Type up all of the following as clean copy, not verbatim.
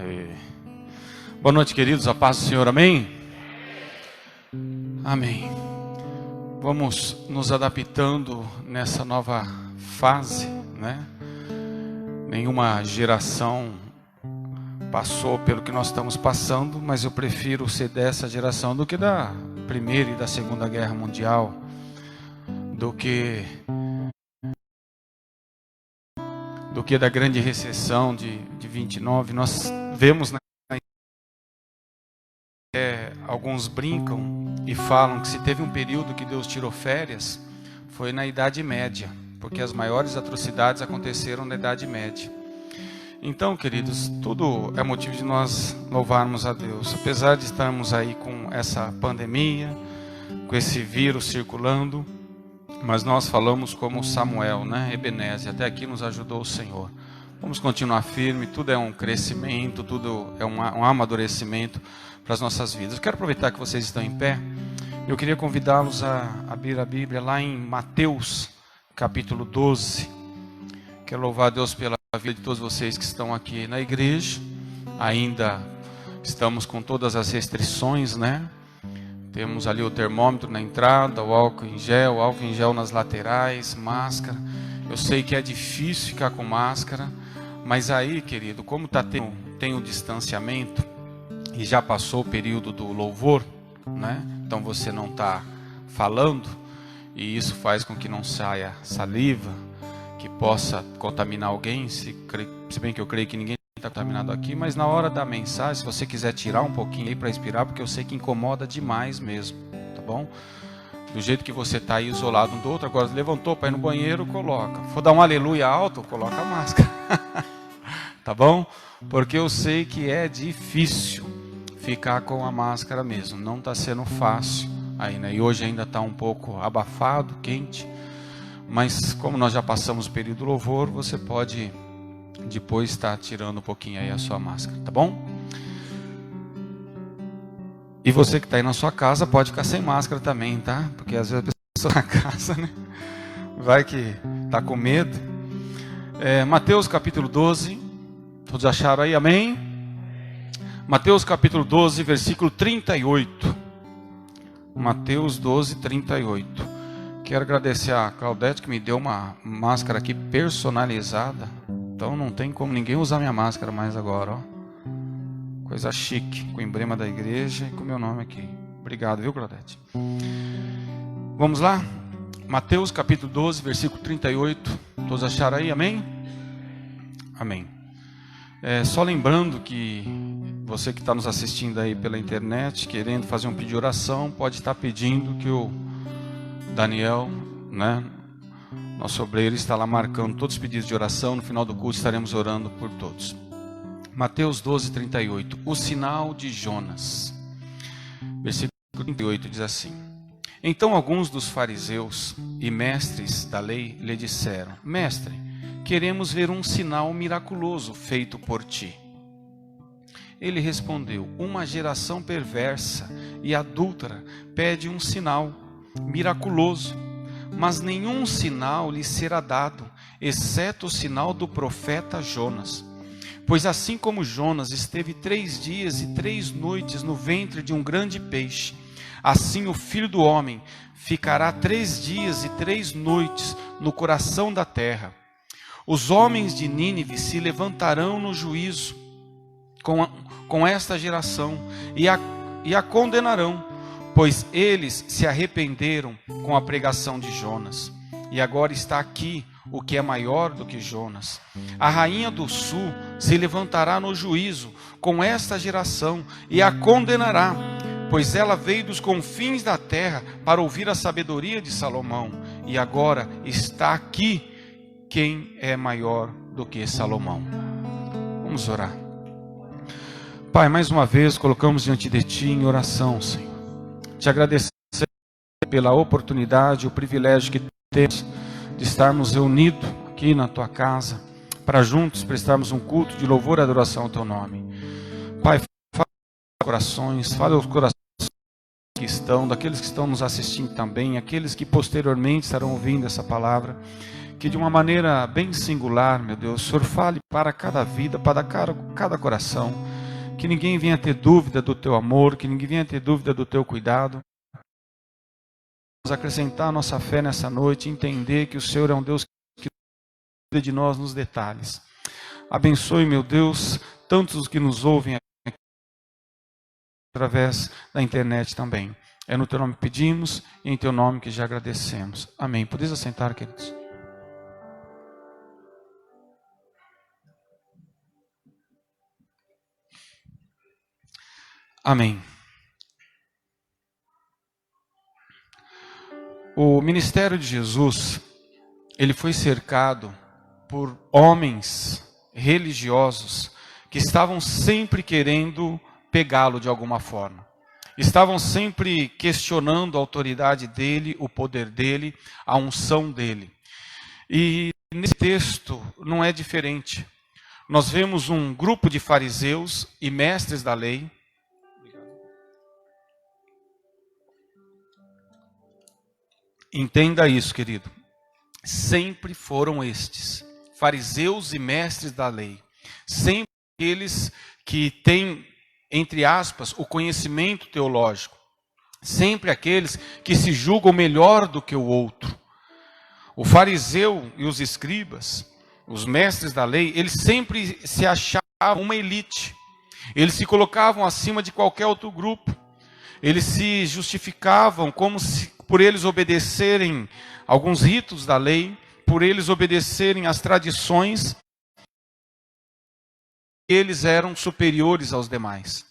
Aê. Boa noite, queridos. A paz do Senhor, amém? Amém. Vamos nos adaptando nessa nova fase, né? Nenhuma geração passou pelo que nós estamos passando, mas eu prefiro ser dessa geração do que da Primeira e da Segunda Guerra Mundial, do que da grande recessão de 29. Nós vemos, né, alguns brincam e falam que se teve um período que Deus tirou férias, foi na Idade Média, porque as maiores atrocidades aconteceram na Idade Média. Então, queridos, tudo é motivo de nós louvarmos a Deus. Apesar de estarmos aí com essa pandemia, com esse vírus circulando, mas nós falamos como Samuel, né? Ebenezer, até aqui nos ajudou o Senhor. Vamos continuar firme, tudo é um crescimento, tudo é um amadurecimento para as nossas vidas. Eu quero aproveitar que vocês estão em pé. Eu queria convidá-los a abrir a Bíblia lá em Mateus, capítulo 12. Quero louvar a Deus pela vida de todos vocês que estão aqui na igreja. Ainda estamos com todas as restrições, né? Temos ali o termômetro na entrada, o álcool em gel nas laterais, máscara. Eu sei que é difícil ficar com máscara, mas aí, querido, como tem o distanciamento e já passou o período do louvor, né? Então você não está falando e isso faz com que não saia saliva, que possa contaminar alguém, se bem que eu creio que ninguém está contaminado aqui, mas na hora da mensagem, se você quiser tirar um pouquinho aí para inspirar, porque eu sei que incomoda demais mesmo, tá bom? Do jeito que você está aí isolado um do outro, agora levantou para ir no banheiro, coloca. For dar um aleluia alto, coloca a máscara. Tá bom? Porque eu sei que é difícil ficar com a máscara mesmo, não está sendo fácil aí, né? E hoje ainda está um pouco abafado, quente, mas como nós já passamos o período do louvor, você pode depois estar tirando um pouquinho aí a sua máscara, tá bom? E você que está aí na sua casa pode ficar sem máscara também, tá? Porque às vezes a pessoa na casa, né? Vai que está com medo. Mateus capítulo 12, todos acharam aí, amém? Mateus capítulo 12, versículo 38. Mateus 12, 38. Quero agradecer a Claudete que me deu uma máscara aqui personalizada. Então não tem como ninguém usar minha máscara mais agora, ó. Coisa chique, com o emblema da igreja e com o meu nome aqui. Obrigado, viu, Claudete? Vamos lá? Mateus capítulo 12, versículo 38. Todos acharam aí, amém? Amém. Só lembrando que você que está nos assistindo aí pela internet, querendo fazer um pedido de oração, pode estar pedindo que o Daniel, né, nosso obreiro, está lá marcando todos os pedidos de oração. No final do culto estaremos orando por todos. Mateus 12, 38. O sinal de Jonas. Versículo 38 diz assim: Então alguns dos fariseus e mestres da lei lhe disseram: Mestre, queremos ver um sinal miraculoso feito por ti. Ele respondeu: Uma geração perversa e adúltera pede um sinal miraculoso, mas nenhum sinal lhe será dado, exceto o sinal do profeta Jonas. Pois assim como Jonas esteve 3 dias e 3 noites no ventre de um grande peixe, assim o Filho do Homem ficará 3 dias e 3 noites no coração da terra. Os homens de Nínive se levantarão no juízo com esta geração e a condenarão, pois eles se arrependeram com a pregação de Jonas. E agora está aqui o que é maior do que Jonas. A rainha do sul se levantará no juízo com esta geração e a condenará, pois ela veio dos confins da terra para ouvir a sabedoria de Salomão. E agora está aqui quem é maior do que Salomão. Vamos orar. Pai, mais uma vez colocamos diante de Ti em oração, Senhor. Te agradecer pela oportunidade, o privilégio que temos de estarmos reunidos aqui na Tua casa, para juntos prestarmos um culto de louvor e adoração ao Teu nome. Pai, fala os corações, fala os corações que estão, daqueles que estão nos assistindo também, aqueles que posteriormente estarão ouvindo essa palavra, que de uma maneira bem singular, meu Deus, o Senhor fale para cada vida, para cada coração, que ninguém venha ter dúvida do teu amor, que ninguém venha ter dúvida do teu cuidado. Vamos acrescentar a nossa fé nessa noite, entender que o Senhor é um Deus que cuida de nós nos detalhes. Abençoe, meu Deus, tantos os que nos ouvem aqui, através da internet também. É no teu nome que pedimos e em teu nome que já agradecemos. Amém. Podeis assentar, queridos. Amém. O ministério de Jesus, ele foi cercado por homens religiosos que estavam sempre querendo pegá-lo de alguma forma. Estavam sempre questionando a autoridade dele, o poder dele, a unção dele. E nesse texto não é diferente. Nós vemos um grupo de fariseus e mestres da lei. Entenda isso, querido. Sempre foram estes, fariseus e mestres da lei. Sempre aqueles que têm, entre aspas, o conhecimento teológico. Sempre aqueles que se julgam melhor do que o outro. O fariseu e os escribas, os mestres da lei, eles sempre se achavam uma elite. Eles se colocavam acima de qualquer outro grupo. Eles se justificavam como se, por eles obedecerem alguns ritos da lei, por eles obedecerem às tradições, eles eram superiores aos demais.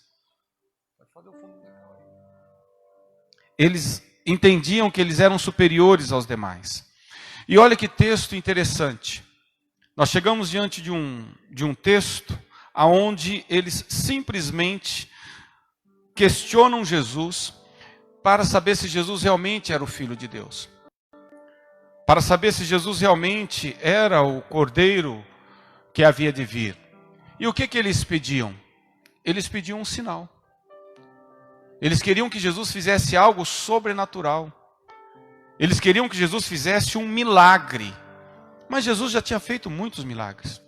Eles entendiam que eles eram superiores aos demais. E olha que texto interessante. Nós chegamos diante de um texto onde eles simplesmente questionam Jesus para saber se Jesus realmente era o Filho de Deus. Para saber se Jesus realmente era o Cordeiro que havia de vir. E o que eles pediam? Eles pediam um sinal. Eles queriam que Jesus fizesse algo sobrenatural. Eles queriam que Jesus fizesse um milagre. Mas Jesus já tinha feito muitos milagres.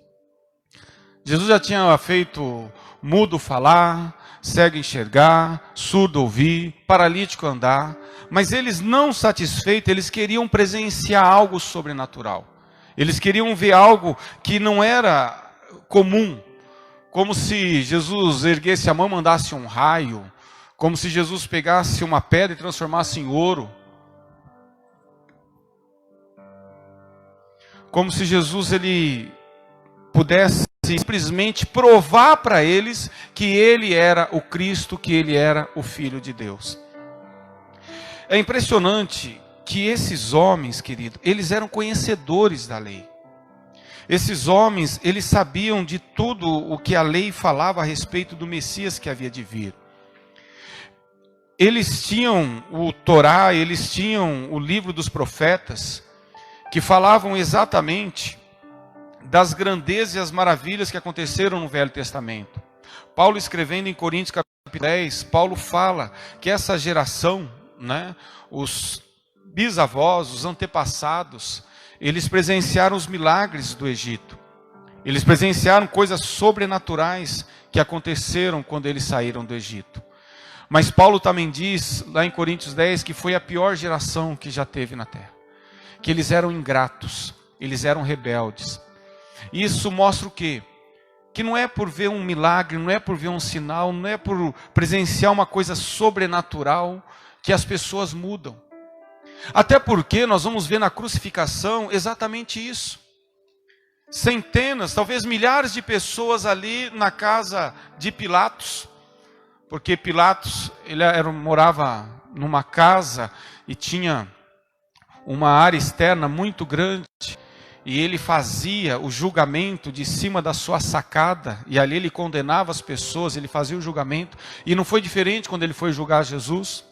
Jesus já tinha feito mudo falar, cego enxergar, surdo ouvir, paralítico andar. Mas eles, não satisfeitos, eles queriam presenciar algo sobrenatural. Eles queriam ver algo que não era comum. Como se Jesus erguesse a mão e mandasse um raio. Como se Jesus pegasse uma pedra e transformasse em ouro. Como se Jesus ele pudesse simplesmente provar para eles que ele era o Cristo, que ele era o Filho de Deus. É impressionante que esses homens, querido, eles eram conhecedores da lei. Esses homens, eles sabiam de tudo o que a lei falava a respeito do Messias que havia de vir. Eles tinham o Torá, eles tinham o livro dos profetas, que falavam exatamente das grandezas e as maravilhas que aconteceram no Velho Testamento. Paulo, escrevendo em Coríntios capítulo 10, Paulo fala que essa geração, né, os bisavós, os antepassados, eles presenciaram os milagres do Egito. Eles presenciaram coisas sobrenaturais que aconteceram quando eles saíram do Egito. Mas Paulo também diz, lá em Coríntios 10, que foi a pior geração que já teve na terra. Que eles eram ingratos, eles eram rebeldes. Isso mostra o quê? Que não é por ver um milagre, não é por ver um sinal, não é por presenciar uma coisa sobrenatural que as pessoas mudam. Até porque nós vamos ver na crucificação exatamente isso. Centenas, talvez milhares de pessoas ali na casa de Pilatos. Porque Pilatos, ele morava numa casa e tinha uma área externa muito grande. E ele fazia o julgamento de cima da sua sacada. E ali ele condenava as pessoas, ele fazia o julgamento. E não foi diferente quando ele foi julgar Jesus.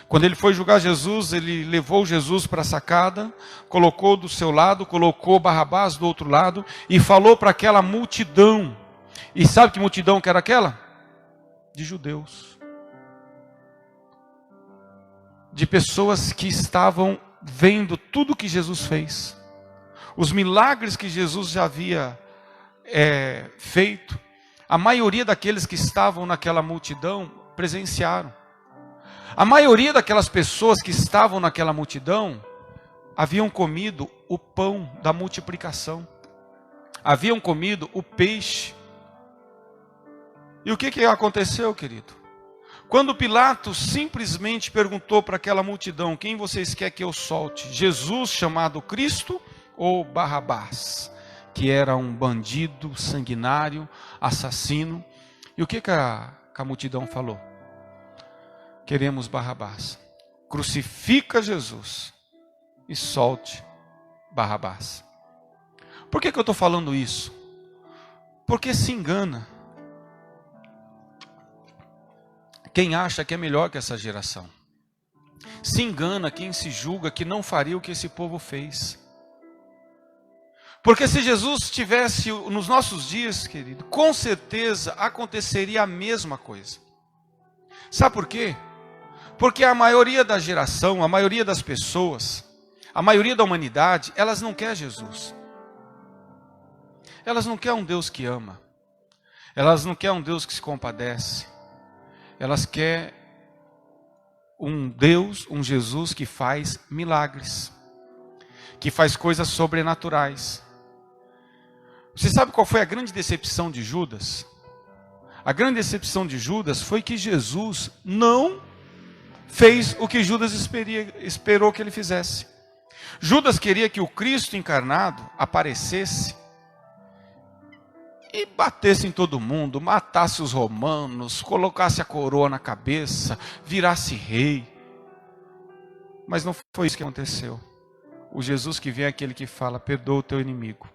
Quando ele foi julgar Jesus, ele levou Jesus para a sacada, colocou do seu lado, colocou Barrabás do outro lado e falou para aquela multidão. E sabe que multidão que era aquela? De judeus. De pessoas que estavam vendo tudo que Jesus fez. Os milagres que Jesus já havia feito. A maioria daqueles que estavam naquela multidão presenciaram. A maioria daquelas pessoas que estavam naquela multidão haviam comido o pão da multiplicação. Haviam comido o peixe. E o que aconteceu, querido? Quando Pilatos simplesmente perguntou para aquela multidão: quem vocês querem que eu solte? Jesus, chamado Cristo, ou Barrabás, que era um bandido, sanguinário, assassino? E o que a multidão falou? Queremos Barrabás. Crucifica Jesus e solte Barrabás. Por que eu estou falando isso? Porque se engana quem acha que é melhor que essa geração. Se engana quem se julga que não faria o que esse povo fez. Porque se Jesus estivesse nos nossos dias, querido, com certeza aconteceria a mesma coisa. Sabe por quê? Porque a maioria da geração, a maioria das pessoas, a maioria da humanidade, elas não quer Jesus. Elas não querem um Deus que ama. Elas não querem um Deus que se compadece. Elas querem um Deus, um Jesus que faz milagres, que faz coisas sobrenaturais. Você sabe qual foi a grande decepção de Judas? A grande decepção de Judas foi que Jesus não fez o que Judas esperou que ele fizesse. Judas queria que o Cristo encarnado aparecesse e batesse em todo mundo, matasse os romanos, colocasse a coroa na cabeça, virasse rei. Mas não foi isso que aconteceu. O Jesus que vem é aquele que fala: perdoa o teu inimigo.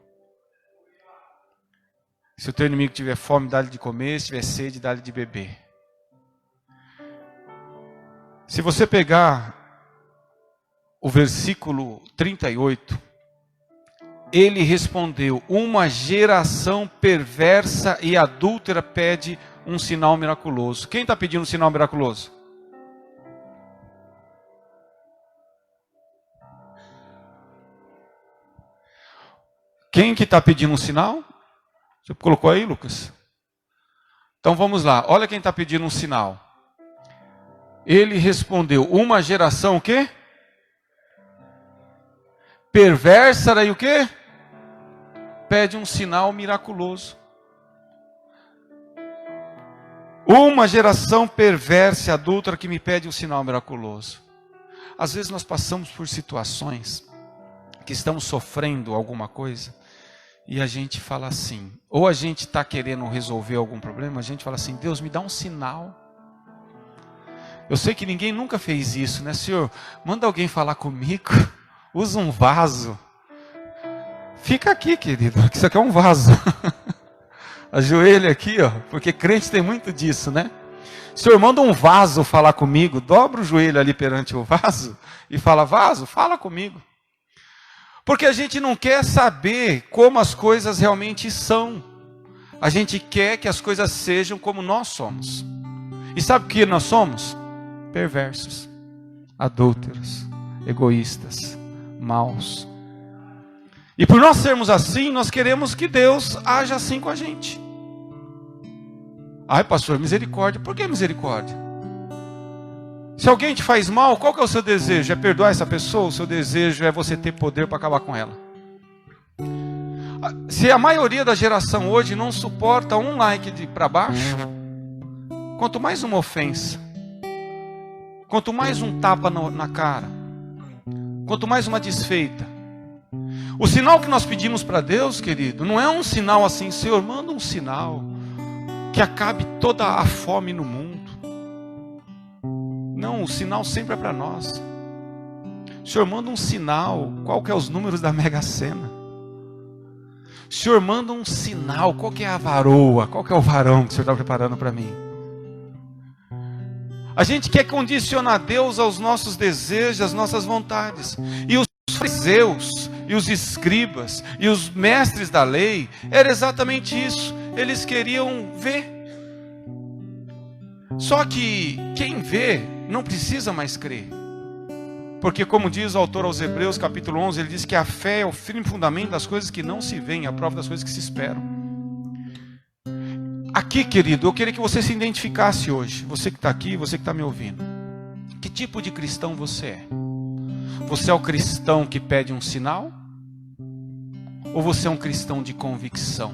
Se o teu inimigo tiver fome, dá-lhe de comer, se tiver sede, dá-lhe de beber. Se você pegar o versículo 38, ele respondeu: uma geração perversa e adúltera pede um sinal miraculoso. Quem está pedindo um sinal miraculoso? Quem que está pedindo um sinal? Você colocou aí, Lucas? Então vamos lá, olha quem está pedindo um sinal. Ele respondeu: uma geração o quê? Perversa e o quê? Pede um sinal miraculoso. Uma geração perversa e adúltera que me pede um sinal miraculoso. Às vezes nós passamos por situações que estamos sofrendo alguma coisa e a gente fala assim, ou a gente está querendo resolver algum problema, a gente fala assim: Deus, me dá um sinal. Eu sei que ninguém nunca fez isso, né? Senhor, manda alguém falar comigo. Usa um vaso. Fica aqui, querido, que isso aqui é um vaso. Ajoelha aqui, ó, porque crente tem muito disso, né? Senhor, manda um vaso falar comigo. Dobra o joelho ali perante o vaso e fala: vaso, fala comigo. Porque a gente não quer saber como as coisas realmente são. A gente quer que as coisas sejam como nós somos. E sabe o que nós somos? Perversos, adúlteros, egoístas, maus. E por nós sermos assim, nós queremos que Deus haja assim com a gente. Ai, pastor, misericórdia. Por que misericórdia? Se alguém te faz mal, qual que é o seu desejo? É perdoar essa pessoa? O seu desejo é você ter poder para acabar com ela? Se a maioria da geração hoje não suporta um like para baixo, quanto mais uma ofensa, quanto mais um tapa na cara, quanto mais uma desfeita. O sinal que nós pedimos para Deus, querido, não é um sinal assim: Senhor, manda um sinal que acabe toda a fome no mundo. Não, o sinal sempre é para nós. Senhor, manda um sinal, qual que é os números da Mega Sena? Senhor, manda um sinal, qual que é a varoa, qual que é o varão que o Senhor está preparando para mim? A gente quer condicionar Deus aos nossos desejos, às nossas vontades. E os fariseus, e os escribas, e os mestres da lei, era exatamente isso. Eles queriam ver. Só que quem vê não precisa mais crer. Porque como diz o autor aos Hebreus, capítulo 11, ele diz que a fé é o firme fundamento das coisas que não se veem, a prova das coisas que se esperam. Aqui, querido, eu queria que você se identificasse hoje. Você que está aqui, você que está me ouvindo. Que tipo de cristão você é? Você é o cristão que pede um sinal? Ou você é um cristão de convicção?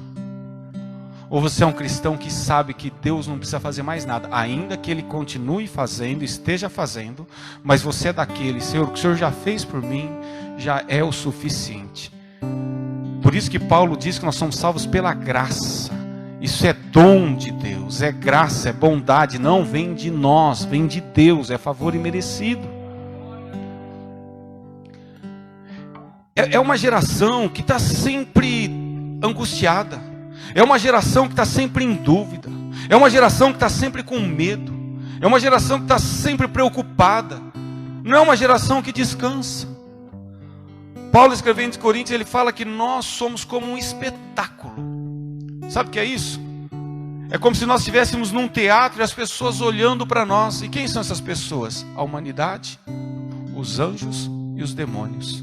Ou você é um cristão que sabe que Deus não precisa fazer mais nada, ainda que Ele continue fazendo, esteja fazendo, mas você é daquele, Senhor, o que o Senhor já fez por mim, já é o suficiente. Por isso que Paulo diz que nós somos salvos pela graça. Isso é dom de Deus, é graça, é bondade, não vem de nós, vem de Deus, é favor imerecido. É uma geração que está sempre angustiada, é uma geração que está sempre em dúvida, é uma geração que está sempre com medo, é uma geração que está sempre preocupada, não é uma geração que descansa. Paulo escrevendo em Coríntios, ele fala que nós somos como um espetáculo. Sabe o que é isso? É como se nós estivéssemos num teatro e as pessoas olhando para nós. E quem são essas pessoas? A humanidade, os anjos e os demônios.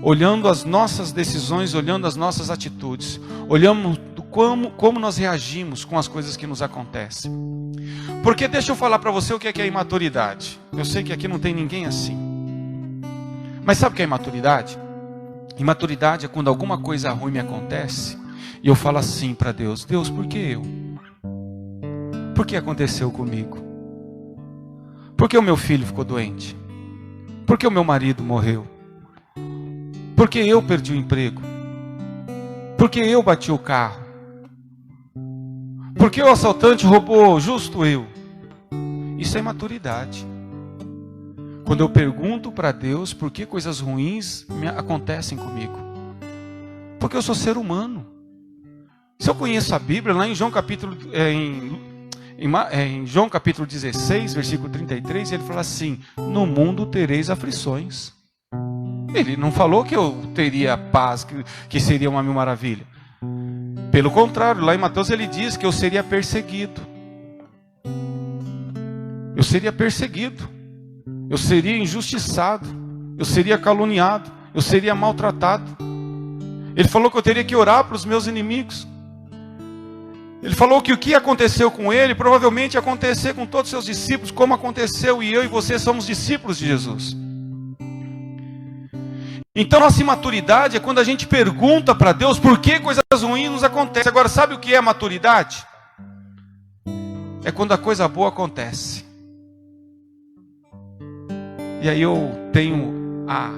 Olhando as nossas decisões, olhando as nossas atitudes, olhando como nós reagimos com as coisas que nos acontecem. Porque deixa eu falar para você o que é imaturidade. Eu sei que aqui não tem ninguém assim. Mas sabe o que é imaturidade? Imaturidade é quando alguma coisa ruim me acontece e eu falo assim para Deus: Deus, por que eu? Por que aconteceu comigo? Por que o meu filho ficou doente? Por que o meu marido morreu? Por que eu perdi o emprego? Por que eu bati o carro? Por que o assaltante roubou justo eu? Isso é imaturidade. Quando eu pergunto para Deus por que coisas ruins acontecem comigo. Porque eu sou ser humano. Se eu conheço a Bíblia, lá em João capítulo, em João capítulo 16, versículo 33, ele fala assim: no mundo tereis aflições. Ele não falou que eu teria paz, que seria uma mil maravilha. Pelo contrário, lá em Mateus ele diz que eu seria perseguido. Eu seria perseguido. Eu seria injustiçado, eu seria caluniado, eu seria maltratado. Ele falou que eu teria que orar para os meus inimigos. Ele falou que o que aconteceu com ele, provavelmente ia acontecer com todos os seus discípulos, como aconteceu, e eu e você somos discípulos de Jesus. Então nossa imaturidade é quando a gente pergunta para Deus por que coisas ruins nos acontecem. Agora, sabe o que é maturidade? É quando a coisa boa acontece. E aí eu tenho a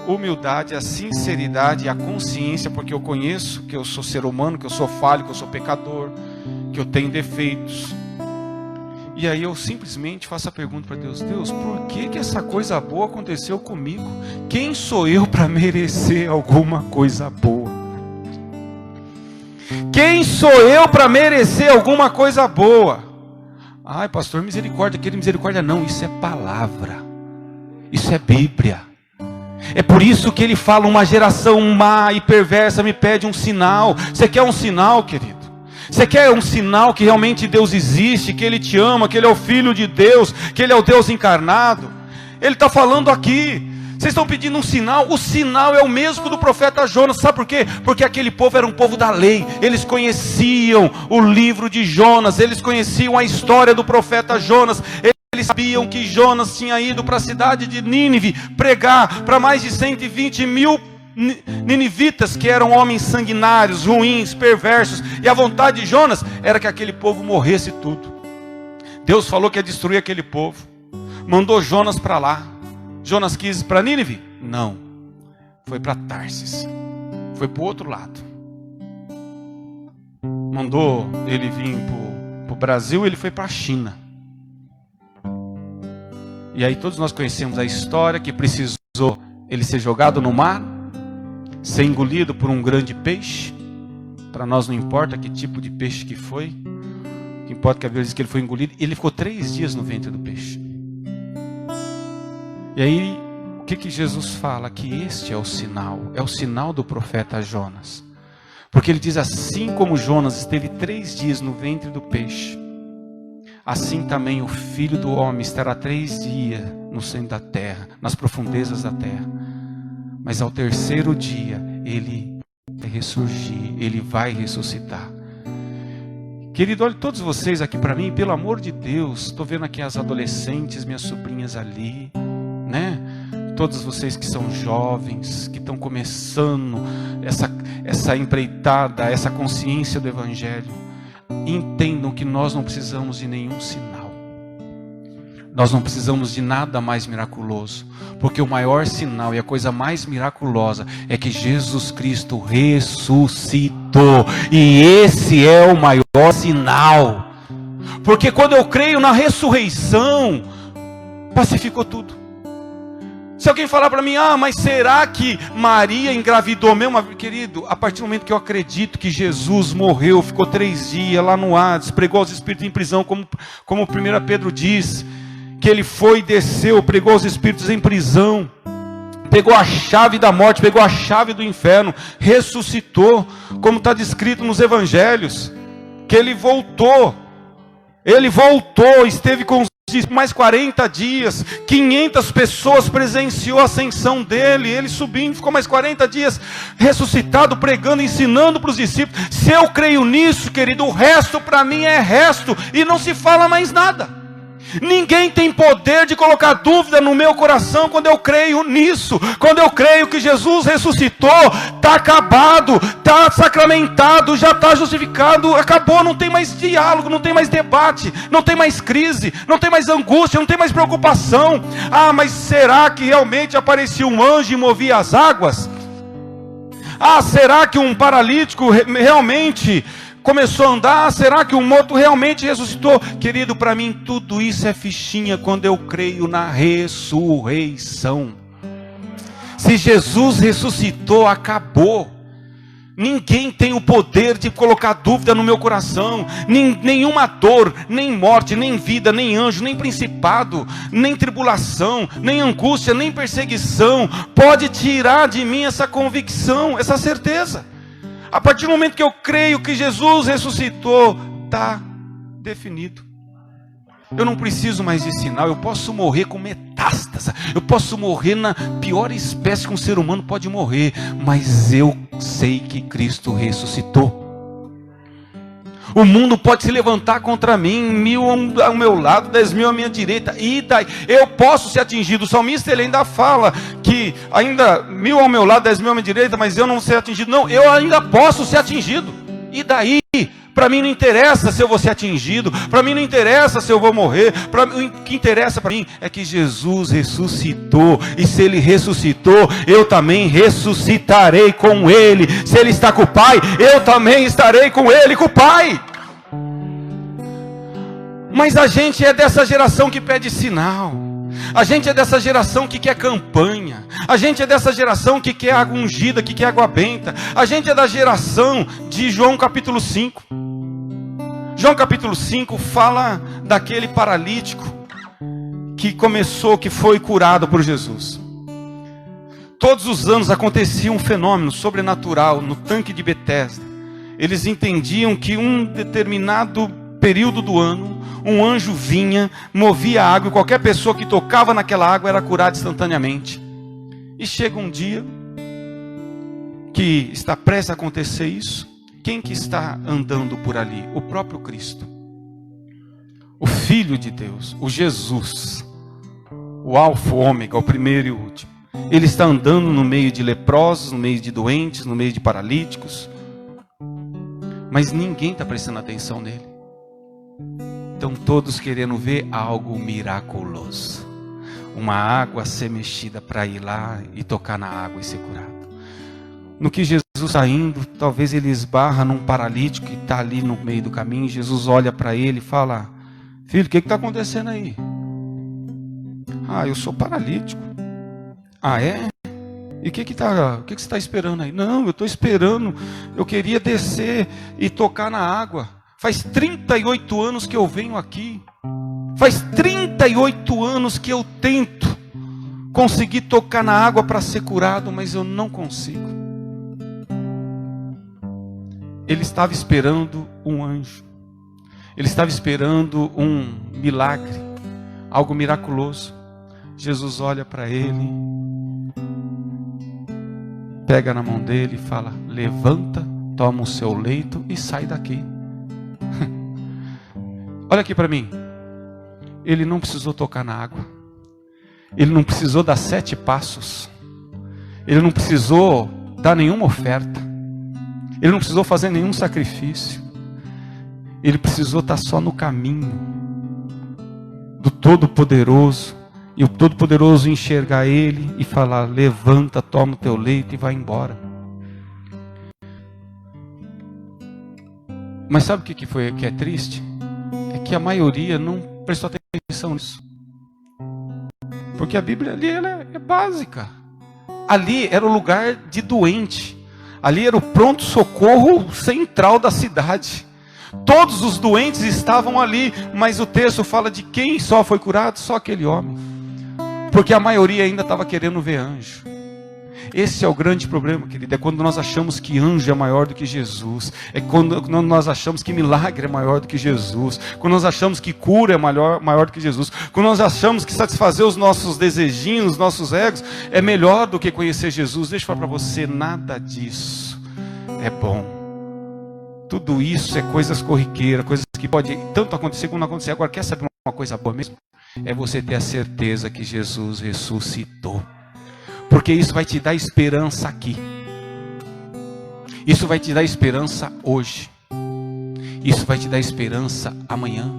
humildade, a sinceridade, a consciência, porque eu conheço que eu sou ser humano, que eu sou falho, que eu sou pecador, que eu tenho defeitos. E aí eu simplesmente faço a pergunta para Deus: Deus, por que essa coisa boa aconteceu comigo? Quem sou eu para merecer alguma coisa boa? Quem sou eu para merecer alguma coisa boa? Ai, pastor, misericórdia, aquele misericórdia não, isso é palavra. Isso é Bíblia. É por isso que ele fala: uma geração má e perversa me pede um sinal. Você quer um sinal, querido? Você quer um sinal que realmente Deus existe, que Ele te ama, que Ele é o Filho de Deus, que Ele é o Deus encarnado? Ele está falando aqui. Vocês estão pedindo um sinal? O sinal é o mesmo do profeta Jonas. Sabe por quê? Porque aquele povo era um povo da lei. Eles conheciam o livro de Jonas. Eles conheciam a história do profeta Jonas. Eles sabiam que Jonas tinha ido para a cidade de Nínive pregar para mais de 120 mil ninivitas, que eram homens sanguinários, ruins, perversos. E a vontade de Jonas era que aquele povo morresse tudo. Deus falou que ia destruir aquele povo. Mandou Jonas para lá. Jonas quis ir para Nínive? Não. Foi para Tarsis. Foi para o outro lado. Mandou ele vir para o Brasil, ele foi para a China. E aí todos nós conhecemos a história, que precisou ele ser jogado no mar, ser engolido por um grande peixe. Para nós não importa que tipo de peixe que foi. O que importa é que a Bíblia diz que ele foi engolido. E ele ficou 3 dias no ventre do peixe. E aí, o que Jesus fala? Que este é o sinal do profeta Jonas. Porque ele diz: assim como Jonas esteve 3 dias no ventre do peixe, assim também o Filho do Homem estará 3 dias no centro da terra, nas profundezas da terra. Mas ao 3º dia, ele vai ressurgir, ele vai ressuscitar. Querido, olhe todos vocês aqui para mim, pelo amor de Deus. Estou vendo aqui as adolescentes, minhas sobrinhas ali, né? Todos vocês que são jovens, que estão começando essa empreitada, essa consciência do Evangelho. Entendam que nós não precisamos de nenhum sinal. Nós não precisamos de nada mais miraculoso, porque o maior sinal e a coisa mais miraculosa é que Jesus Cristo ressuscitou, e esse é o maior sinal, porque quando eu creio na ressurreição, pacificou tudo. Se alguém falar para mim, mas será que Maria engravidou mesmo? Querido, a partir do momento que eu acredito que Jesus morreu, ficou 3 dias lá no Hades, pregou aos espíritos em prisão, como 1 Pedro diz, que ele foi e desceu, pregou os espíritos em prisão, pegou a chave da morte, pegou a chave do inferno, ressuscitou, como está descrito nos evangelhos, que ele voltou, esteve com mais 40 dias, 500 pessoas presenciou a ascensão dele, ele subindo, ficou mais 40 dias ressuscitado, pregando, ensinando para os discípulos. Se eu creio nisso, querido, o resto para mim é resto, e não se fala mais nada. Ninguém tem poder de colocar dúvida no meu coração quando eu creio nisso. Quando eu creio que Jesus ressuscitou, está acabado, está sacramentado, já está justificado, acabou, não tem mais diálogo, não tem mais debate, não tem mais crise, não tem mais angústia, não tem mais preocupação. Mas será que realmente aparecia um anjo e movia as águas? Será que um paralítico realmente começou a andar? Será que o morto realmente ressuscitou? Querido, para mim tudo isso é fichinha quando eu creio na ressurreição. Se Jesus ressuscitou, acabou. Ninguém tem o poder de colocar dúvida no meu coração. Nenhuma dor, nem morte, nem vida, nem anjo, nem principado, nem tribulação, nem angústia, nem perseguição pode tirar de mim essa convicção, essa certeza. A partir do momento que eu creio que Jesus ressuscitou, está definido. Eu não preciso mais de sinal, eu posso morrer com metástase, eu posso morrer na pior espécie que um ser humano pode morrer, mas eu sei que Cristo ressuscitou. O mundo pode se levantar contra mim, 1000 ao meu lado, 10.000 à minha direita, e daí? Eu posso ser atingido. O salmista ele ainda fala que ainda 1000 ao meu lado, 10.000 à minha direita, mas eu não ser atingido. Não, eu ainda posso ser atingido. E daí? Para mim não interessa se eu vou ser atingido, para mim não interessa se eu vou morrer, o que interessa para mim é que Jesus ressuscitou, e se Ele ressuscitou, eu também ressuscitarei com Ele. Se Ele está com o Pai, eu também estarei com Ele, com o Pai. Mas a gente é dessa geração que pede sinal, a gente é dessa geração que quer campanha, a gente é dessa geração que quer água ungida, que quer água benta, a gente é da geração de João capítulo 5. João capítulo 5 fala daquele paralítico que foi curado por Jesus. Todos os anos acontecia um fenômeno sobrenatural no tanque de Betesda. Eles entendiam que um determinado período do ano, um anjo vinha, movia a água, e qualquer pessoa que tocava naquela água era curada instantaneamente. E chega um dia que está prestes a acontecer isso. Quem que está andando por ali? O próprio Cristo, o Filho de Deus, o Jesus, o Alfa, o Ômega, o primeiro e o último. Ele está andando no meio de leprosos, no meio de doentes, no meio de paralíticos, mas ninguém está prestando atenção nele. Estão todos querendo ver algo miraculoso, uma água ser mexida para ir lá e tocar na água e ser curado. No que Jesus está indo, talvez ele esbarra num paralítico que está ali no meio do caminho. Jesus olha para ele e fala: filho, o que está acontecendo aí? Eu sou paralítico. É? E o que você está esperando aí? Não, eu estou esperando, eu queria descer e tocar na água. Faz 38 anos que eu venho aqui. Faz 38 anos que eu tento conseguir tocar na água para ser curado, mas eu não consigo. Ele estava esperando um anjo. Ele estava esperando um milagre, algo miraculoso. Jesus olha para ele, pega na mão dele e fala: levanta, toma o seu leito e sai daqui. Olha aqui para mim. Ele não precisou tocar na água. Ele não precisou dar 7 passos. Ele não precisou dar nenhuma oferta. Ele não precisou fazer nenhum sacrifício. Ele precisou estar só no caminho do Todo-Poderoso. E o Todo-Poderoso enxergar ele e falar: levanta, toma o teu leito e vai embora. Mas sabe o que é triste? É que a maioria não prestou atenção nisso. Porque a Bíblia ali ela é básica. Ali era o lugar de doente. Ali era o pronto-socorro central da cidade. Todos os doentes estavam ali, mas o texto fala de quem só foi curado? Só aquele homem. Porque a maioria ainda estava querendo ver anjo. Esse é o grande problema, querido. É quando nós achamos que anjo é maior do que Jesus. É quando nós achamos que milagre é maior do que Jesus. Quando nós achamos que cura é maior do que Jesus. Quando nós achamos que satisfazer os nossos desejinhos, os nossos egos, é melhor do que conhecer Jesus. Deixa eu falar para você, nada disso é bom. Tudo isso é coisas corriqueiras, coisas que pode tanto acontecer como não acontecer. Agora, quer saber uma coisa boa mesmo? É você ter a certeza que Jesus ressuscitou. Porque isso vai te dar esperança aqui. Isso vai te dar esperança hoje. Isso vai te dar esperança amanhã.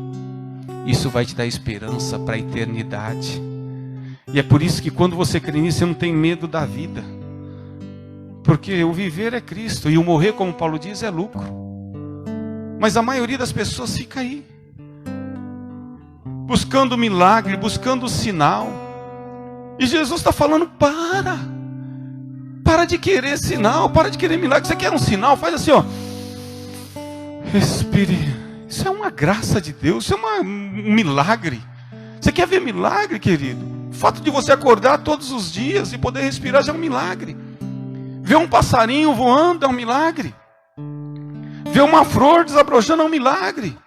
Isso vai te dar esperança para a eternidade. E é por isso que quando você crê nisso, você não tem medo da vida. Porque o viver é Cristo e o morrer, como Paulo diz, é lucro. Mas a maioria das pessoas fica aí, buscando milagre, buscando sinal. E Jesus está falando: para de querer sinal, para de querer milagre. Você quer um sinal? Faz assim, ó, respire. Isso é uma graça de Deus, isso é um milagre. Você quer ver milagre, querido? O fato de você acordar todos os dias e poder respirar já é um milagre. Ver um passarinho voando é um milagre. Ver uma flor desabrochando é um milagre.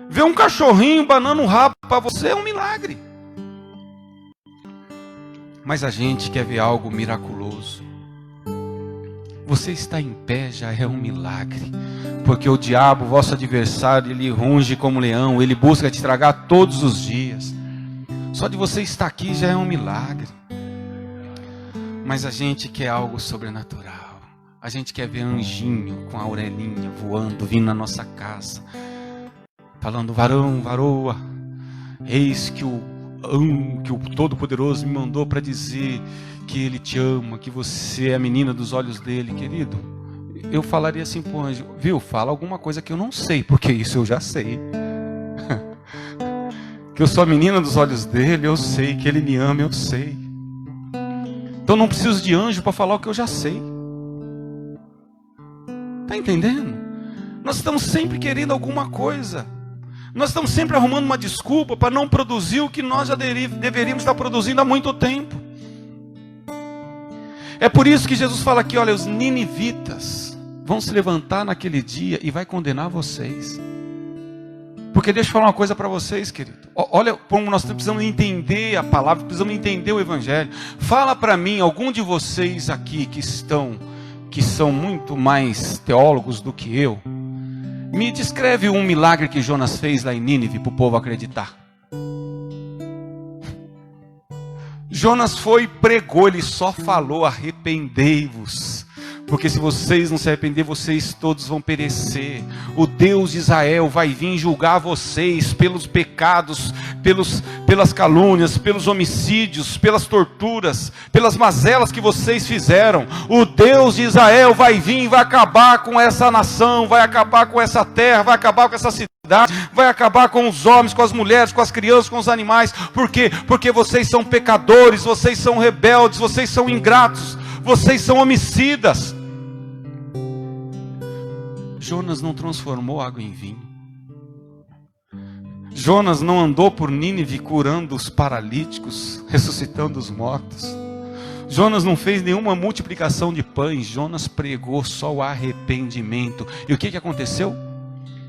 Ver um cachorrinho banando um rabo para você é um milagre. Mas a gente quer ver algo miraculoso. Você está em pé já é um milagre. Porque o diabo, vosso adversário, ele runge como leão. Ele busca te tragar todos os dias. Só de você estar aqui já é um milagre. Mas a gente quer algo sobrenatural. A gente quer ver anjinho com a orelhinha voando, vindo na nossa casa, falando: varão, varoa, eis que o Todo-Poderoso me mandou para dizer que Ele te ama, que você é a menina dos olhos dele. Querido, eu falaria assim para o anjo: viu, fala alguma coisa que eu não sei, porque isso eu já sei. Que eu sou a menina dos olhos dele, eu sei. Que Ele me ama, eu sei. Então não preciso de anjo para falar o que eu já sei. Está entendendo? Nós estamos sempre querendo alguma coisa. Nós estamos sempre arrumando uma desculpa para não produzir o que nós já deveríamos estar produzindo há muito tempo. É por isso que Jesus fala aqui: olha, os ninivitas vão se levantar naquele dia e vai condenar vocês. Porque deixa eu falar uma coisa para vocês, querido. Olha como nós precisamos entender a palavra, precisamos entender o Evangelho. Fala para mim, algum de vocês aqui que são muito mais teólogos do que eu, me descreve um milagre que Jonas fez lá em Nínive para o povo acreditar. Jonas foi e pregou, ele só falou: arrependei-vos, porque se vocês não se arrepender, vocês todos vão perecer. O Deus de Israel vai vir julgar vocês pelos pecados, pelas calúnias, pelos homicídios, pelas torturas, pelas mazelas que vocês fizeram. O Deus de Israel vai vir e vai acabar com essa nação, vai acabar com essa terra, vai acabar com essa cidade, vai acabar com os homens, com as mulheres, com as crianças, com os animais. Por quê? Porque vocês são pecadores, vocês são rebeldes, vocês são ingratos, vocês são homicidas. Jonas não transformou água em vinho. Jonas não andou por Nínive curando os paralíticos, ressuscitando os mortos. Jonas não fez nenhuma multiplicação de pães. Jonas pregou só o arrependimento. E o que aconteceu?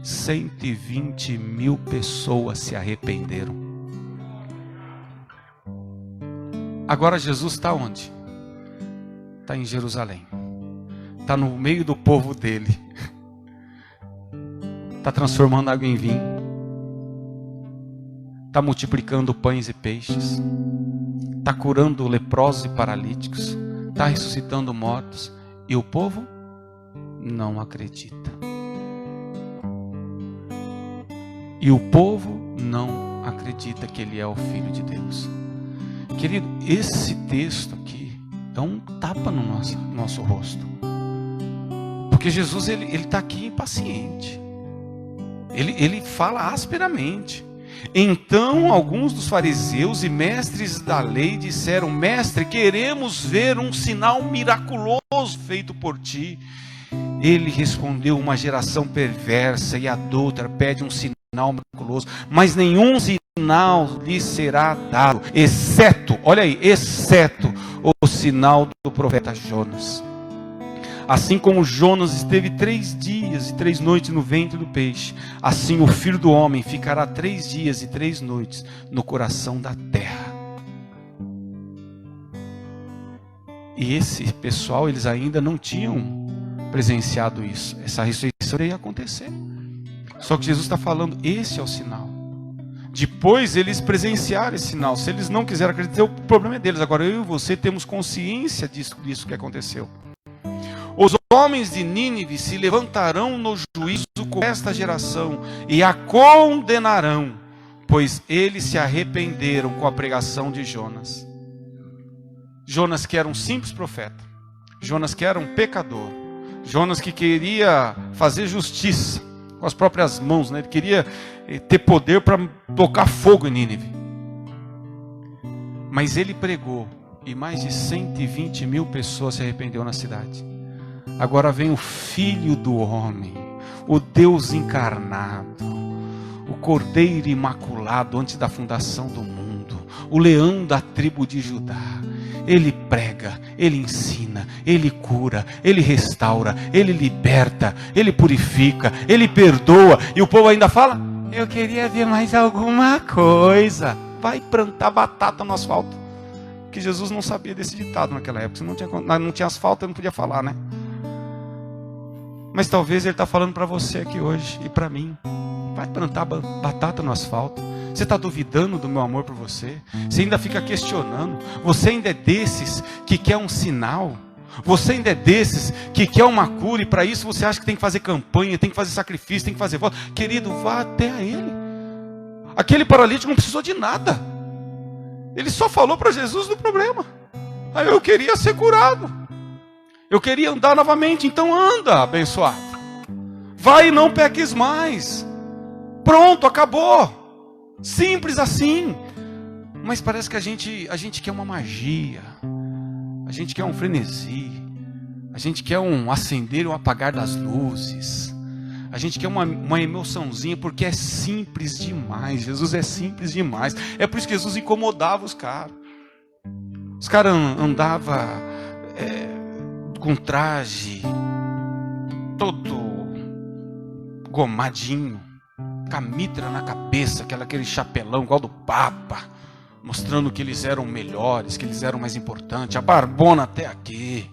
120.000 pessoas se arrependeram. Agora Jesus está onde? Está em Jerusalém. Está no meio do povo dele. Está transformando água em vinho. está multiplicando pães e peixes, está curando leprosos e paralíticos, está ressuscitando mortos, e o povo não acredita. E o povo não acredita que ele é o Filho de Deus. Querido, esse texto aqui é um tapa no nosso rosto. Porque Jesus, ele está aqui impaciente. Ele fala asperamente. Então alguns dos fariseus e mestres da lei disseram: Mestre, queremos ver um sinal miraculoso feito por ti. Ele respondeu: uma geração perversa e adúltera pede um sinal miraculoso, mas nenhum sinal lhe será dado, exceto, olha aí, exceto o sinal do profeta Jonas. Assim como Jonas esteve 3 dias e 3 noites no ventre do peixe, assim o Filho do Homem ficará 3 dias e 3 noites no coração da terra. E esse pessoal, eles ainda não tinham presenciado isso. Essa ressurreição ia acontecer. Só que Jesus está falando, esse é o sinal. Depois eles presenciaram esse sinal. Se eles não quiserem acreditar, o problema é deles. Agora eu e você temos consciência disso que aconteceu. Os homens de Nínive se levantarão no juízo com esta geração e a condenarão, pois eles se arrependeram com a pregação de Jonas. Jonas, que era um simples profeta, Jonas, que era um pecador, Jonas, que queria fazer justiça com as próprias mãos, né? Ele queria ter poder para tocar fogo em Nínive. Mas ele pregou e mais de 120 mil pessoas se arrependeram na cidade. Agora vem o Filho do Homem, o Deus encarnado, o Cordeiro imaculado antes da fundação do mundo, o leão da tribo de Judá. Ele prega, ele ensina, ele cura, ele restaura, ele liberta, ele purifica, ele perdoa. E o povo ainda fala: eu queria ver mais alguma coisa. Vai plantar batata no asfalto. Que Jesus não sabia desse ditado naquela época. Se não tinha asfalto, ele não podia falar, né? Mas talvez ele está falando para você aqui hoje e para mim. Vai plantar batata no asfalto. Você está duvidando do meu amor por você? Você ainda fica questionando? Você ainda é desses que quer um sinal? Você ainda é desses que quer uma cura e para isso você acha que tem que fazer campanha, tem que fazer sacrifício, tem que fazer voto? Querido, vá até a ele. Aquele paralítico não precisou de nada. Ele só falou para Jesus do problema. Aí eu queria ser curado. Eu queria andar novamente. Então anda, abençoado. Vai e não peques mais. Pronto, acabou. Simples assim. Mas parece que a gente quer uma magia. A gente quer um frenesi. A gente quer um acender e um apagar das luzes. A gente quer uma emoçãozinha, porque é simples demais. Jesus é simples demais. É por isso que Jesus incomodava os caras. Os caras andavam com traje todo gomadinho, com a mitra na cabeça, aquele chapelão igual do Papa, mostrando que eles eram melhores, que eles eram mais importantes, a barbona até aqui,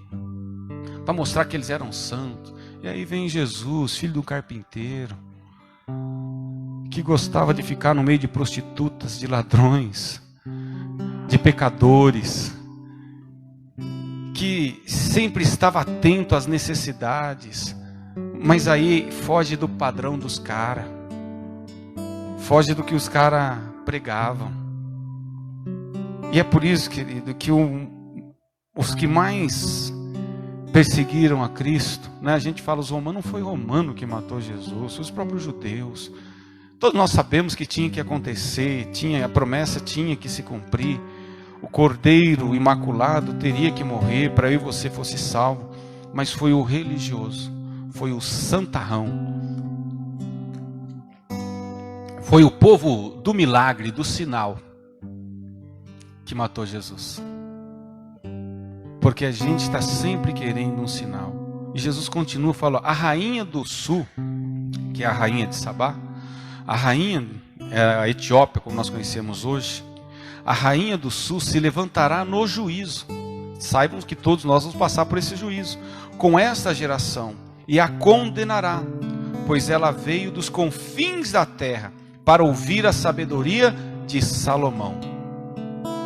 para mostrar que eles eram santos. E aí vem Jesus, filho do carpinteiro, que gostava de ficar no meio de prostitutas, de ladrões, de pecadores, que sempre estava atento às necessidades, mas aí foge do padrão dos caras, foge do que os caras pregavam. E é por isso, querido, que os que mais perseguiram a Cristo, né? A gente fala, os romanos, não foi romano que matou Jesus, foi os próprios judeus. Todos nós sabemos que tinha que acontecer, a promessa tinha que se cumprir. O Cordeiro Imaculado teria que morrer para eu e você fosse salvo. Mas foi o religioso, foi o santarrão, foi o povo do milagre, do sinal, que matou Jesus. Porque a gente está sempre querendo um sinal. E Jesus continua falando, a rainha do sul, que é a rainha de Sabá, a rainha é a Etiópia, como nós conhecemos hoje, a rainha do sul se levantará no juízo. Saibam que todos nós vamos passar por esse juízo com esta geração e a condenará, pois ela veio dos confins da terra para ouvir a sabedoria de Salomão.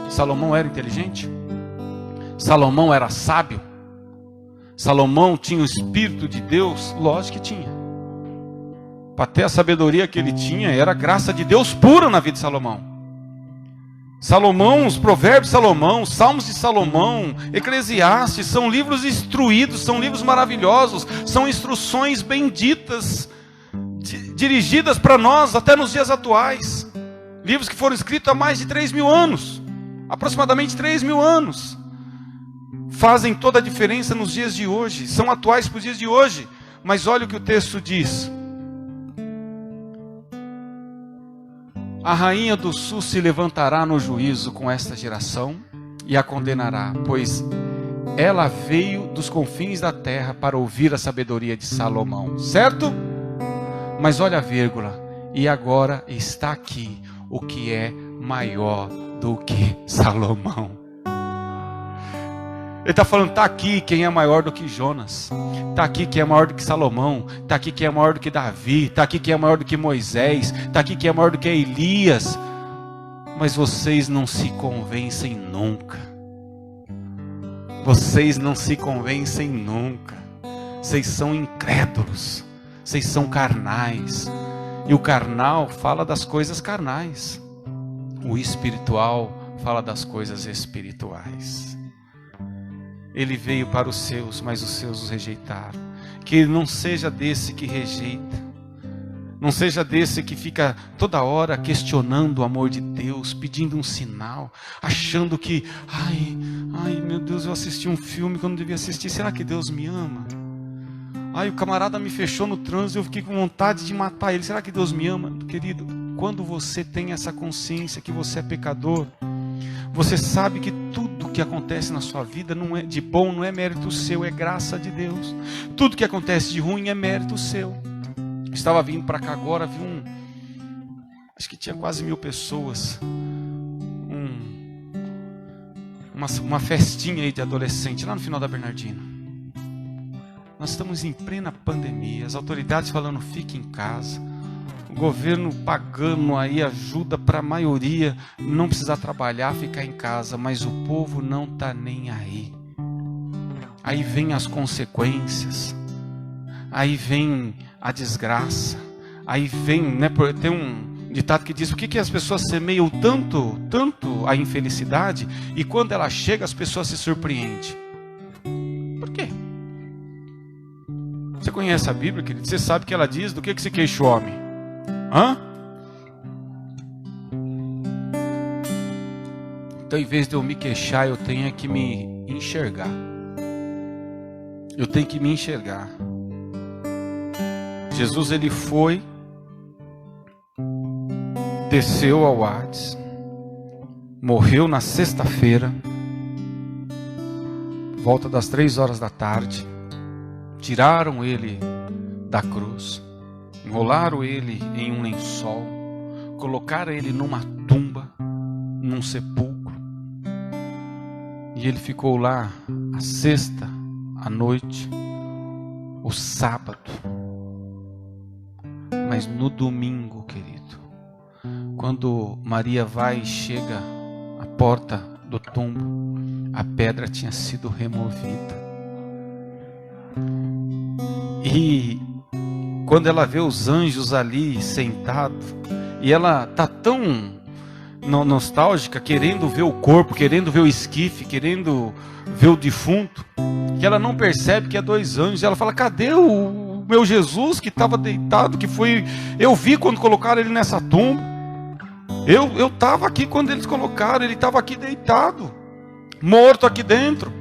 Salomão era inteligente? Salomão era sábio? Salomão tinha o Espírito de Deus? Lógico que tinha. Para ter a sabedoria que ele tinha, era a graça de Deus pura na vida de Salomão. Salomão, os provérbios de Salomão, os salmos de Salomão, Eclesiastes, são livros instruídos, são livros maravilhosos, são instruções benditas, dirigidas para nós até nos dias atuais. Livros que foram escritos há mais de 3.000 anos, aproximadamente 3.000 anos. Fazem toda a diferença nos dias de hoje, são atuais para os dias de hoje. Mas olha o que o texto diz. A rainha do sul se levantará no juízo com esta geração e a condenará, pois ela veio dos confins da terra para ouvir a sabedoria de Salomão. Certo? Mas olha a vírgula. E agora está aqui o que é maior do que Salomão. Ele está falando, está aqui quem é maior do que Jonas, está aqui quem é maior do que Salomão, está aqui quem é maior do que Davi, está aqui quem é maior do que Moisés, está aqui quem é maior do que Elias. Mas vocês não se convencem nunca. Vocês não se convencem nunca. Vocês são incrédulos, vocês são carnais. E o carnal fala das coisas carnais, o espiritual fala das coisas espirituais. Ele veio para os seus, mas os seus os rejeitaram. Que ele não seja desse que rejeita, não seja desse que fica toda hora questionando o amor de Deus, pedindo um sinal, achando que, ai meu Deus, eu assisti um filme que eu não devia assistir, será que Deus me ama? Ai, o camarada me fechou no trânsito, eu fiquei com vontade de matar ele, será que Deus me ama? Querido, quando você tem essa consciência que você é pecador, você sabe que tudo que acontece na sua vida não é de bom, não é mérito seu, é graça de Deus. Tudo que acontece de ruim é mérito seu. Estava vindo para cá agora, vi acho que tinha quase 1.000 pessoas. Uma festinha aí de adolescente lá no final da Bernardina. Nós estamos em plena pandemia, as autoridades falando fique em casa. O governo pagando aí ajuda para a maioria não precisar trabalhar, ficar em casa, mas o povo não está nem aí. Aí vem as consequências, aí vem a desgraça, aí vem, né, tem um ditado que diz, por que as pessoas semeiam tanto a infelicidade e quando ela chega as pessoas se surpreendem? Por quê? Você conhece a Bíblia, querido? Você sabe que ela diz do que se queixa o homem? Então, em vez de eu me queixar, eu tenho que me enxergar. Eu tenho que me enxergar. Jesus, ele foi, desceu ao Hades, morreu na sexta-feira, volta das 3 horas da tarde, tiraram ele da cruz, enrolaram ele em um lençol, colocaram ele numa tumba, num sepulcro, e ele ficou lá a sexta, a noite, o sábado. Mas no domingo, querido, quando Maria vai e chega à porta do túmulo, a pedra tinha sido removida. E quando ela vê os anjos ali sentados, e ela está tão nostálgica, querendo ver o corpo, querendo ver o esquife, querendo ver o defunto, que ela não percebe que é 2 anjos. Ela fala, cadê o meu Jesus que estava deitado, que foi, eu vi quando colocaram ele nessa tumba, eu estava aqui quando eles colocaram, ele estava aqui deitado, morto aqui dentro,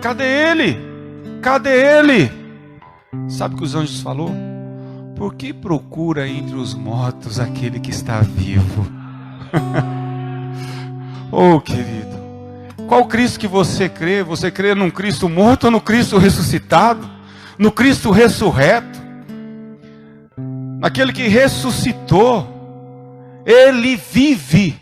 cadê ele? Cadê ele? Sabe o que os anjos falou? Por que procura entre os mortos aquele que está vivo? Oh, querido, qual Cristo que você crê? Você crê num Cristo morto ou no Cristo ressuscitado? No Cristo ressurreto? Naquele que ressuscitou. Ele vive.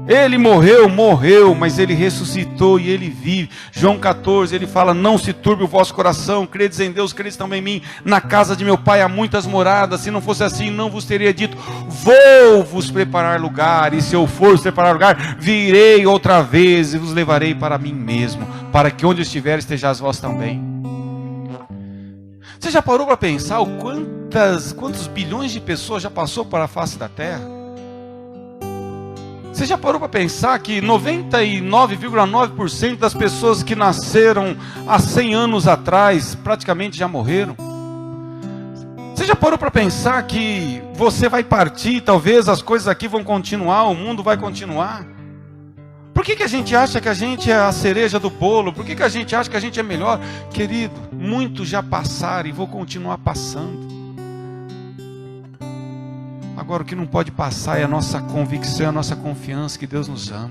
Ele morreu, mas ele ressuscitou e ele vive. João 14, ele fala: não se turbe o vosso coração, credes em Deus, credes também em mim. Na casa de meu pai há muitas moradas, se não fosse assim, não vos teria dito: vou vos preparar lugar, e se eu for vos preparar lugar, virei outra vez e vos levarei para mim mesmo, para que onde estiver estejais vós também. Você já parou para pensar quantos bilhões de pessoas já passou para a face da terra? Você já parou para pensar que 99,9% das pessoas que nasceram há 100 anos atrás praticamente já morreram? Você já parou para pensar que você vai partir, talvez as coisas aqui vão continuar, o mundo vai continuar? Por que a gente acha que a gente é a cereja do bolo? Por que a gente acha que a gente é melhor? Querido, muitos já passaram e vou continuar passando. Agora, o que não pode passar é a nossa convicção, a nossa confiança que Deus nos ama.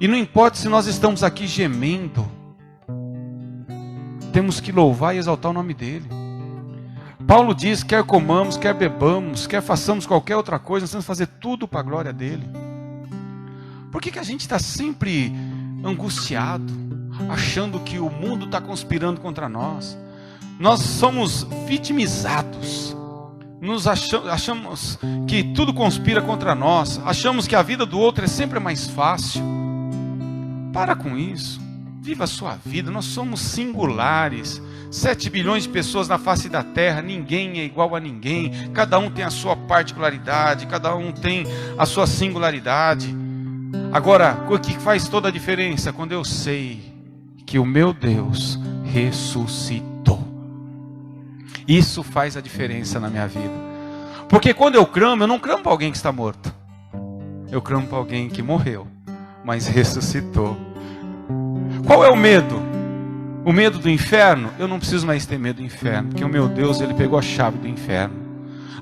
E não importa se nós estamos aqui gemendo, temos que louvar e exaltar o nome dEle. Paulo diz: quer comamos, quer bebamos, quer façamos qualquer outra coisa, nós temos que fazer tudo para a glória dEle. Por que a gente está sempre angustiado, achando que o mundo está conspirando contra nós? Nós somos vitimizados. Achamos que tudo conspira contra nós, achamos que a vida do outro é sempre mais fácil. Para com isso, viva a sua vida. Nós somos singulares, 7 bilhões de pessoas na face da terra, ninguém é igual a ninguém, cada um tem a sua particularidade, cada um tem a sua singularidade. Agora, o que faz toda a diferença? Quando eu sei que o meu Deus ressuscitou. Isso faz a diferença na minha vida. Porque quando eu clamo, eu não clamo para alguém que está morto. Eu clamo para alguém que morreu, mas ressuscitou. Qual é o medo? O medo do inferno? Eu não preciso mais ter medo do inferno, porque o meu Deus, Ele pegou a chave do inferno.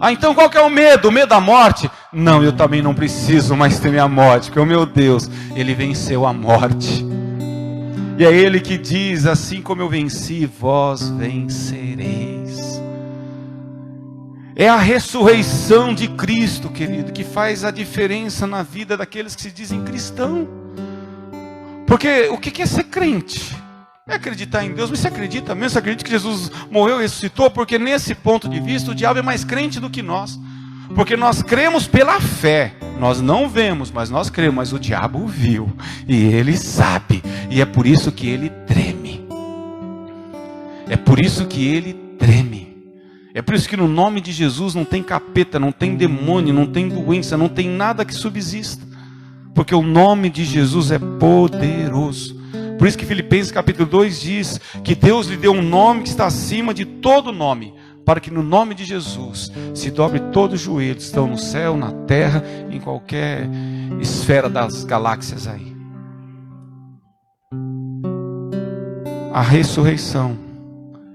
Ah, então qual que é o medo? O medo da morte? Não, eu também não preciso mais temer a morte, porque o meu Deus, Ele venceu a morte. E é Ele que diz: assim como eu venci, vós vencereis. É a ressurreição de Cristo, querido, que faz a diferença na vida daqueles que se dizem cristão. Porque o que é ser crente? É acreditar em Deus. Mas você acredita mesmo? Você acredita que Jesus morreu e ressuscitou? Porque nesse ponto de vista o diabo é mais crente do que nós. Porque nós cremos pela fé. Nós não vemos, mas nós cremos. Mas o diabo viu e ele sabe. E é por isso que ele treme. É por isso que ele treme. É por isso que no nome de Jesus não tem capeta, não tem demônio, não tem doença, não tem nada que subsista. Porque o nome de Jesus é poderoso. Por isso que Filipenses capítulo 2 diz que Deus lhe deu um nome que está acima de todo nome, para que no nome de Jesus se dobre todo o joelho, estão no céu, na terra, em qualquer esfera das galáxias aí. A ressurreição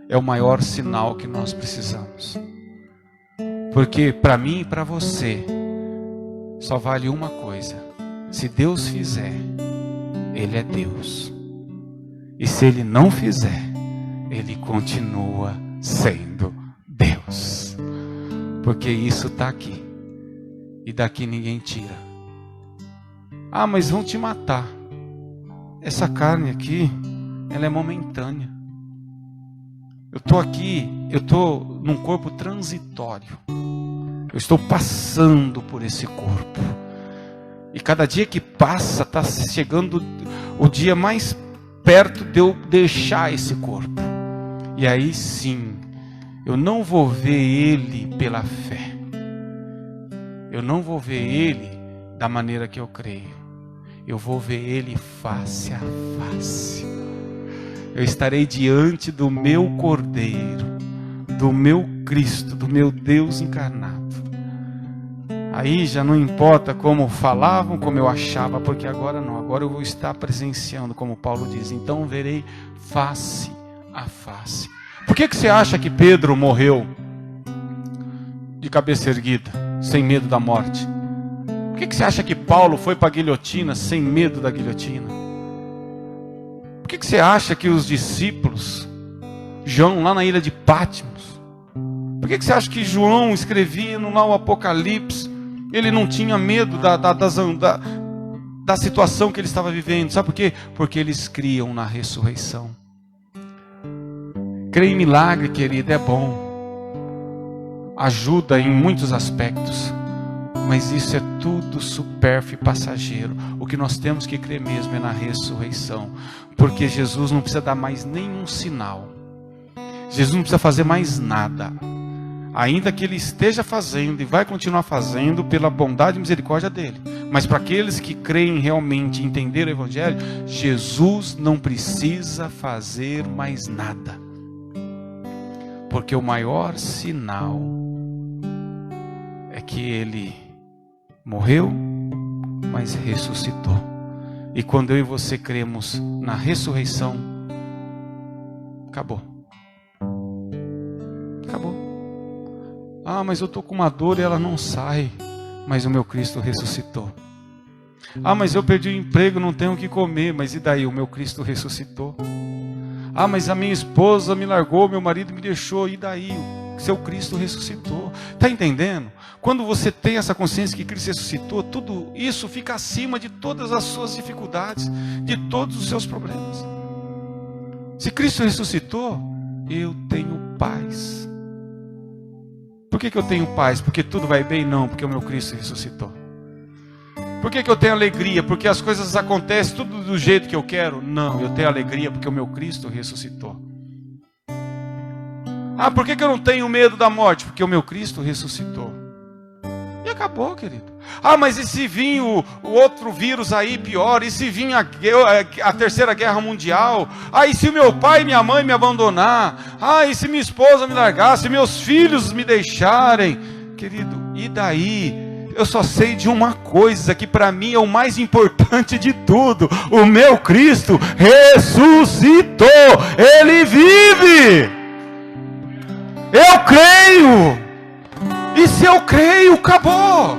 é o maior sinal que nós precisamos. Porque para mim e para você, só vale uma coisa: se Deus fizer, Ele é Deus. E se Ele não fizer, Ele continua sendo Deus. Porque isso está aqui. E daqui ninguém tira. Ah, mas vão te matar. Essa carne aqui, ela é momentânea. Eu estou aqui, eu estou num corpo transitório. Eu estou passando por esse corpo. E cada dia que passa, está chegando o dia mais perto de eu deixar esse corpo. E aí sim, eu não vou ver Ele pela fé. Eu não vou ver Ele da maneira que eu creio. Eu vou ver Ele face a face. Eu estarei diante do meu Cordeiro, do meu Cristo, do meu Deus encarnado. Aí já não importa como falavam, como eu achava, porque agora não. Agora eu vou estar presenciando, como Paulo diz. Então verei face a face. Por que você acha que Pedro morreu de cabeça erguida, sem medo da morte? Por que você acha que Paulo foi para a guilhotina sem medo da guilhotina? Por que você acha que os discípulos, João lá na ilha de Patmos, por que você acha que João escrevia lá o Apocalipse, ele não tinha medo da situação que ele estava vivendo. Sabe por quê? Porque eles criam na ressurreição. Crer em milagre, querido, é bom. Ajuda em muitos aspectos. Mas isso é tudo supérfluo e passageiro. O que nós temos que crer mesmo é na ressurreição. Porque Jesus não precisa dar mais nenhum sinal. Jesus não precisa fazer mais nada. Ainda que Ele esteja fazendo e vai continuar fazendo pela bondade e misericórdia dEle. Mas para aqueles que creem realmente e entenderam o Evangelho, Jesus não precisa fazer mais nada. Porque o maior sinal é que Ele morreu, mas ressuscitou. E quando eu e você cremos na ressurreição, acabou. Acabou. Ah, mas eu estou com uma dor e ela não sai. Mas o meu Cristo ressuscitou. Ah, mas eu perdi o emprego, não tenho o que comer. Mas e daí? O meu Cristo ressuscitou. Ah, mas a minha esposa me largou, meu marido me deixou. E daí? O seu Cristo ressuscitou. Está entendendo? Quando você tem essa consciência que Cristo ressuscitou, tudo isso fica acima de todas as suas dificuldades, de todos os seus problemas. Se Cristo ressuscitou, eu tenho paz. Por que eu tenho paz? Porque tudo vai bem? Não, porque o meu Cristo ressuscitou. Por que eu tenho alegria? Porque as coisas acontecem tudo do jeito que eu quero? Não, eu tenho alegria porque o meu Cristo ressuscitou. Ah, por que eu não tenho medo da morte? Porque o meu Cristo ressuscitou. E acabou, querido. Ah, mas e se vir o outro vírus aí pior? E se vir a terceira guerra mundial? Ah, e se meu pai e minha mãe me abandonar? Ah, e se minha esposa me largar? Se meus filhos me deixarem? Querido, e daí? Eu só sei de uma coisa que para mim é o mais importante de tudo. O meu Cristo ressuscitou. Ele vive. Eu creio. E se eu creio, acabou.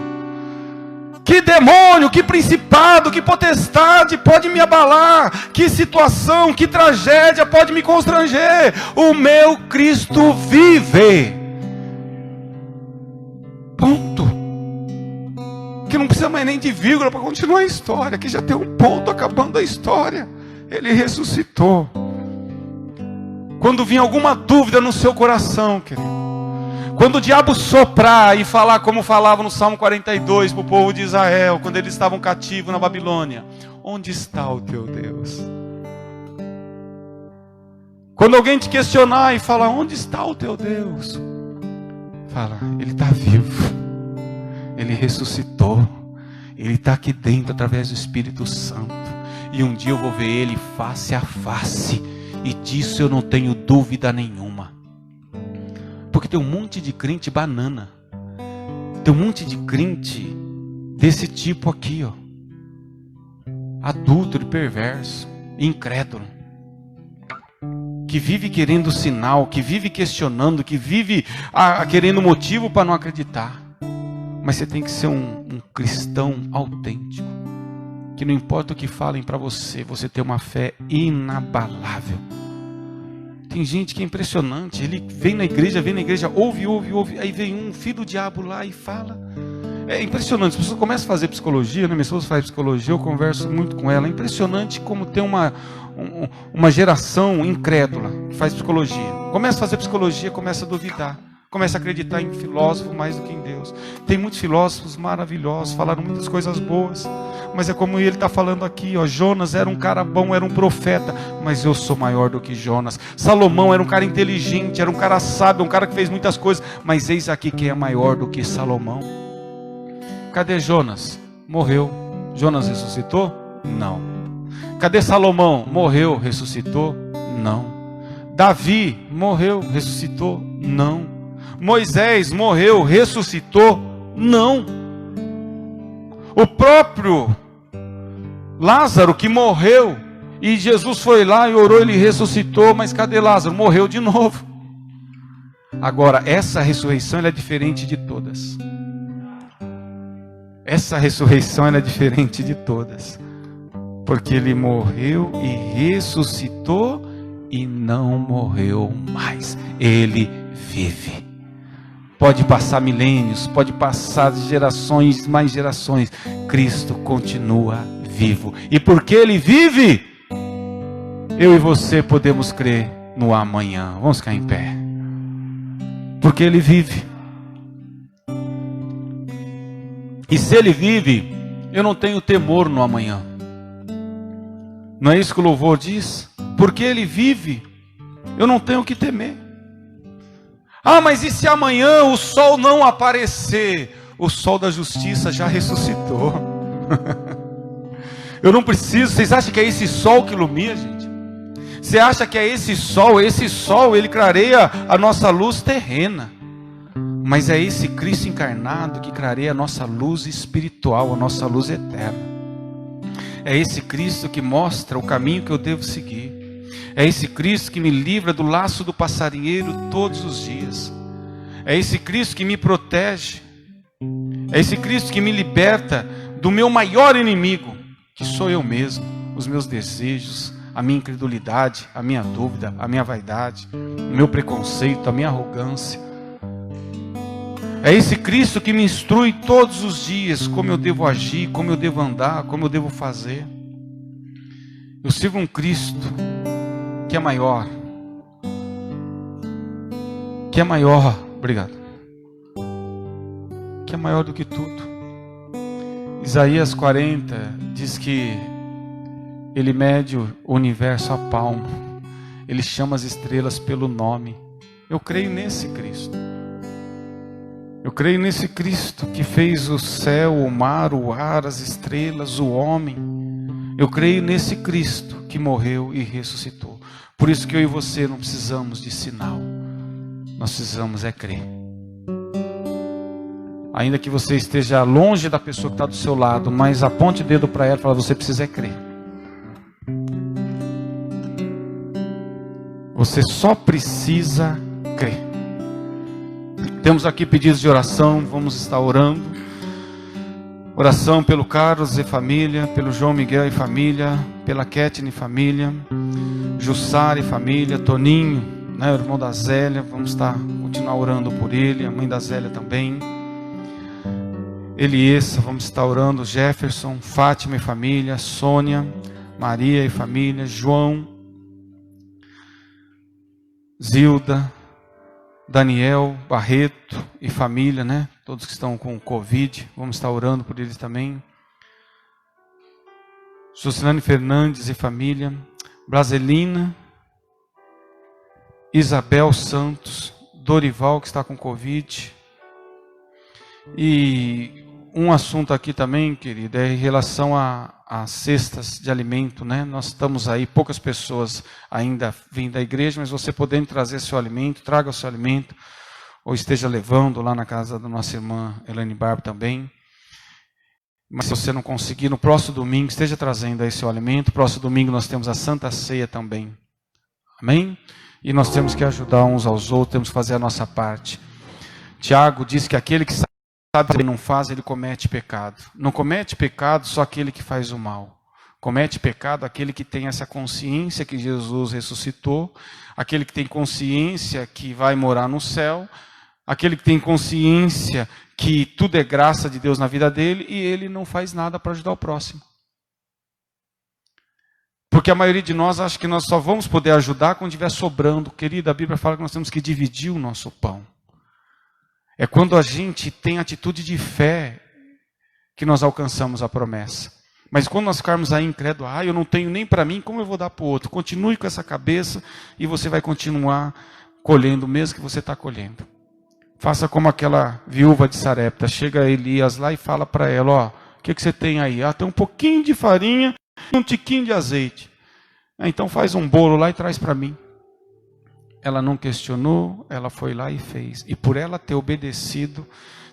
Que demônio, que principado, que potestade pode me abalar? Que situação, que tragédia pode me constranger? O meu Cristo vive. Ponto. Que não precisa mais nem de vírgula para continuar a história. Que já tem um ponto acabando a história. Ele ressuscitou. Quando vir alguma dúvida no seu coração, querido, quando o diabo soprar e falar como falava no Salmo 42 para o povo de Israel, quando eles estavam cativos na Babilônia: onde está o teu Deus? Quando alguém te questionar e falar: onde está o teu Deus? Fala: Ele está vivo, Ele ressuscitou, Ele está aqui dentro através do Espírito Santo, e um dia eu vou ver Ele face a face, e disso eu não tenho dúvida nenhuma. Porque tem um monte de crente banana. Tem um monte de crente desse tipo aqui, ó. Adúltero, perverso, incrédulo. Que vive querendo sinal, que vive questionando, que vive querendo motivo para não acreditar. Mas você tem que ser um cristão autêntico. Que não importa o que falem para você, você tem uma fé inabalável. Tem gente que é impressionante, ele vem na igreja, ouve, aí vem um filho do diabo lá e fala. É impressionante, as pessoas começam a fazer psicologia, né? Minha esposa faz psicologia, eu converso muito com ela. É impressionante como tem uma geração incrédula que faz psicologia. Começa a fazer psicologia, começa a duvidar, começa a acreditar em filósofo mais do que em Deus. Tem muitos filósofos maravilhosos, falaram muitas coisas boas, mas é como ele está falando aqui, ó. Jonas era um cara bom, era um profeta, mas eu sou maior do que Jonas. Salomão era um cara inteligente, era um cara sábio, um cara que fez muitas coisas, mas eis aqui quem é maior do que Salomão. Cadê Jonas? Morreu. Jonas ressuscitou? Não. Cadê Salomão? Morreu, ressuscitou? Não. Davi morreu, ressuscitou? Não. Moisés morreu, ressuscitou? Não. O próprio Lázaro que morreu, e Jesus foi lá e orou, ele ressuscitou, mas cadê Lázaro? Morreu de novo. Agora, essa ressurreição ela é diferente de todas. Essa ressurreição ela é diferente de todas. Porque ele morreu e ressuscitou e não morreu mais. Ele vive. Pode passar milênios, pode passar gerações, mais gerações. Cristo continua vivo. E porque Ele vive, eu e você podemos crer no amanhã. Vamos ficar em pé. Porque Ele vive. E se Ele vive, eu não tenho temor no amanhã. Não é isso que o louvor diz? Porque Ele vive, eu não tenho o que temer. Ah, mas e se amanhã o sol não aparecer? O sol da justiça já ressuscitou. Eu não preciso. Vocês acham que é esse sol que ilumina, gente? Você acha que é esse sol? Esse sol, ele clareia a nossa luz terrena. Mas é esse Cristo encarnado que clareia a nossa luz espiritual, a nossa luz eterna. É esse Cristo que mostra o caminho que eu devo seguir. É esse Cristo que me livra do laço do passarinheiro todos os dias. É esse Cristo que me protege. É esse Cristo que me liberta do meu maior inimigo, que sou eu mesmo, os meus desejos, a minha incredulidade, a minha dúvida, a minha vaidade, o meu preconceito, a minha arrogância. É esse Cristo que me instrui todos os dias como eu devo agir, como eu devo andar, como eu devo fazer. Eu sigo um Cristo que é maior. Que é maior, obrigado. Que é maior do que tudo. Isaías 40 diz que Ele mede o universo a palmo. Ele chama as estrelas pelo nome. Eu creio nesse Cristo. Eu creio nesse Cristo que fez o céu, o mar, o ar, as estrelas, o homem. Eu creio nesse Cristo que morreu e ressuscitou. Por isso que eu e você não precisamos de sinal. Nós precisamos é crer. Ainda que você esteja longe da pessoa que está do seu lado, mas aponte o dedo para ela e fala, você precisa é crer. Você só precisa crer. Temos aqui pedidos de oração, vamos estar orando. Oração pelo Carlos e família, pelo João Miguel e família, pela Ketne e família, Jussara e família, Toninho, né, o irmão da Zélia, vamos continuar orando por ele, a mãe da Zélia também. Eliessa, vamos estar orando, Jefferson, Fátima e família, Sônia, Maria e família, João, Zilda, Daniel, Barreto e família, né? Todos que estão com Covid, vamos estar orando por eles também. Juscelane Fernandes e família, Braselina, Isabel Santos, Dorival que está com Covid. E um assunto aqui também, querida, é em relação a cestas de alimento, né? Nós estamos aí, poucas pessoas ainda vêm da igreja, mas você podendo trazer seu alimento, traga o seu alimento, ou esteja levando lá na casa da nossa irmã Elaine Barbo também. Mas se você não conseguir, no próximo domingo, esteja trazendo aí seu alimento. Próximo domingo nós temos a Santa Ceia também. Amém? E nós temos que ajudar uns aos outros, temos que fazer a nossa parte. Tiago diz que aquele que sabe que não faz, ele comete pecado. Não comete pecado só aquele que faz o mal. Comete pecado aquele que tem essa consciência que Jesus ressuscitou, aquele que tem consciência que vai morar no céu, aquele que tem consciência que tudo é graça de Deus na vida dele e ele não faz nada para ajudar o próximo. Porque a maioria de nós acha que nós só vamos poder ajudar quando estiver sobrando. Querida, a Bíblia fala que nós temos que dividir o nosso pão. É quando a gente tem atitude de fé que nós alcançamos a promessa. Mas quando nós ficarmos aí incrédulos, eu não tenho nem para mim, como eu vou dar para o outro? Continue com essa cabeça e você vai continuar colhendo o mesmo que você está colhendo. Faça como aquela viúva de Sarepta. Chega Elias lá e fala para ela, o que você tem aí? Tem um pouquinho de farinha e um tiquinho de azeite. Então faz um bolo lá e traz para mim. Ela não questionou, ela foi lá e fez. E por ela ter obedecido,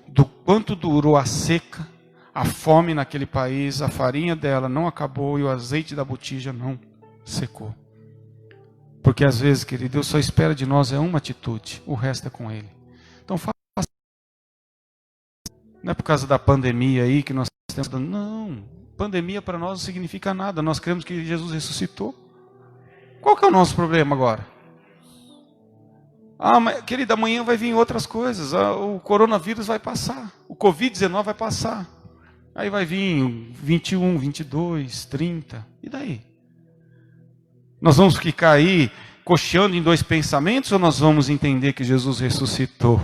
do quanto durou a seca, a fome naquele país, a farinha dela não acabou e o azeite da botija não secou. Porque às vezes, querido, Deus só espera de nós uma atitude, o resto é com Ele. Então faça. Não é por causa da pandemia aí que nós temos... Não, pandemia para nós não significa nada. Nós cremos que Jesus ressuscitou. Qual que é o nosso problema agora? Mas, querida, amanhã vai vir outras coisas. O coronavírus vai passar. O Covid-19 vai passar. Aí vai vir 21, 22, 30, e daí? Nós vamos ficar aí cocheando em dois pensamentos, ou nós vamos entender que Jesus ressuscitou?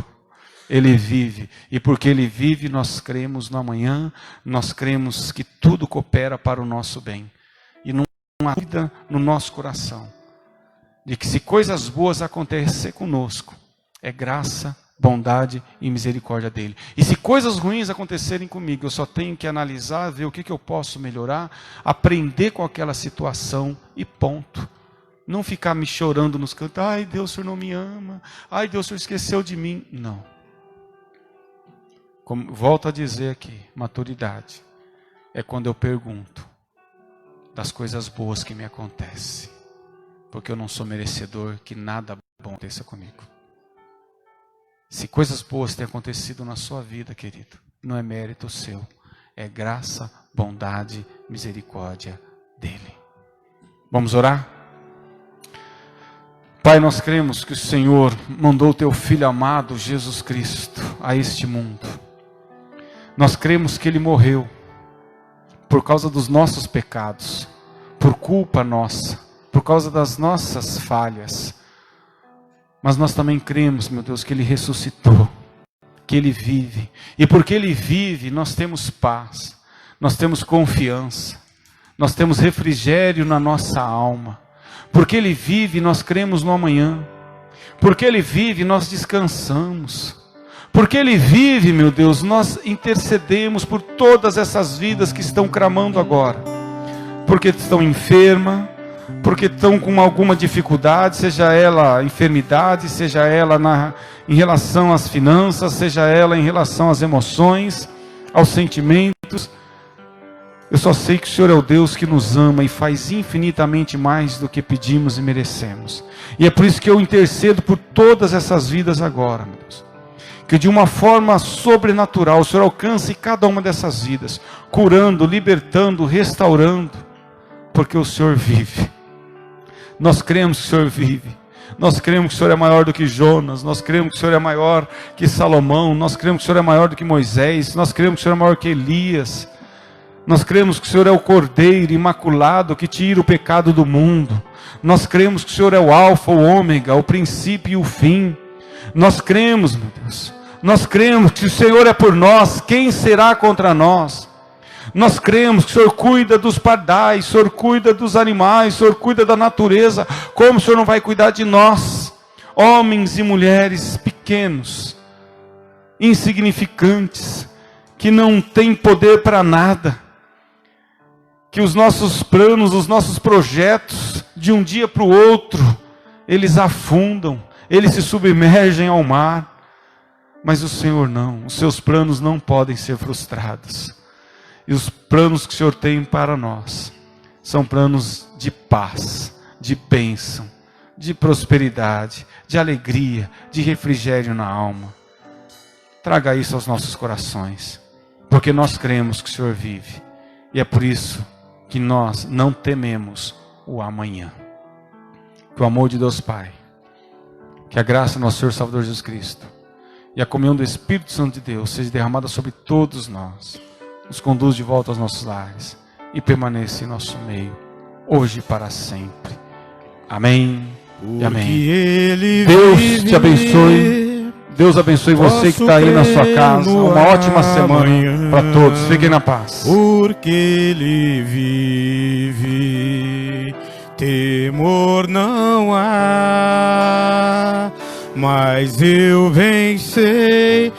Ele vive, e porque Ele vive, nós cremos no amanhã, nós cremos que tudo coopera para o nosso bem. E não há dúvida no nosso coração, de que se coisas boas acontecer conosco, é graça, bondade e misericórdia dEle. E se coisas ruins acontecerem comigo, eu só tenho que analisar, ver o que eu posso melhorar, aprender com aquela situação e ponto. Não ficar me chorando nos cantos, ai Deus, o Senhor não me ama, ai Deus, o Senhor esqueceu de mim. Não. Como, volto a dizer aqui, maturidade é quando eu pergunto das coisas boas que me acontecem, porque eu não sou merecedor que nada bom aconteça comigo. Se coisas boas têm acontecido na sua vida, querido, não é mérito seu, é graça, bondade, misericórdia dEle. Vamos orar? Pai, nós cremos que o Senhor mandou o Teu Filho amado, Jesus Cristo, a este mundo. Nós cremos que Ele morreu por causa dos nossos pecados, por culpa nossa, por causa das nossas falhas. Mas nós também cremos, meu Deus, que Ele ressuscitou, que Ele vive. E porque Ele vive, nós temos paz, nós temos confiança, nós temos refrigério na nossa alma. Porque Ele vive, nós cremos no amanhã. Porque Ele vive, nós descansamos. Porque Ele vive, meu Deus, nós intercedemos por todas essas vidas que estão clamando agora. Porque estão enfermas, porque estão com alguma dificuldade, seja ela enfermidade, seja ela em relação às finanças, seja ela em relação às emoções, aos sentimentos. Eu só sei que o Senhor é o Deus que nos ama e faz infinitamente mais do que pedimos e merecemos. E é por isso que eu intercedo por todas essas vidas agora, meu Deus. Que de uma forma sobrenatural o Senhor alcance cada uma dessas vidas, curando, libertando, restaurando, porque o Senhor vive. Nós cremos que o Senhor vive. Nós cremos que o Senhor é maior do que Jonas. Nós cremos que o Senhor é maior que Salomão. Nós cremos que o Senhor é maior do que Moisés. Nós cremos que o Senhor é maior que Elias. Nós cremos que o Senhor é o Cordeiro imaculado que tira o pecado do mundo. Nós cremos que o Senhor é o Alfa, o Ômega, o princípio e o fim. Nós cremos, meu Deus. Nós cremos que se o Senhor é por nós, quem será contra nós? Nós cremos que o Senhor cuida dos pardais, o Senhor cuida dos animais, o Senhor cuida da natureza. Como o Senhor não vai cuidar de nós, homens e mulheres pequenos, insignificantes, que não têm poder para nada, que os nossos planos, os nossos projetos, de um dia para o outro, eles afundam, eles se submergem ao mar. Mas o Senhor não, os seus planos não podem ser frustrados. E os planos que o Senhor tem para nós são planos de paz, de bênção, de prosperidade, de alegria, de refrigério na alma. Traga isso aos nossos corações, porque nós cremos que o Senhor vive. E é por isso que nós não tememos o amanhã. Que o amor de Deus Pai, que a graça do nosso Senhor Salvador Jesus Cristo e a comunhão do Espírito Santo de Deus seja derramada sobre todos nós, nos conduz de volta aos nossos lares e permaneça em nosso meio, hoje e para sempre. Amém e amém. Deus te abençoe. Deus abençoe você que está aí na sua casa. Uma ótima semana para todos. Fiquem na paz. Porque Ele vive, temor não há, mas eu venci.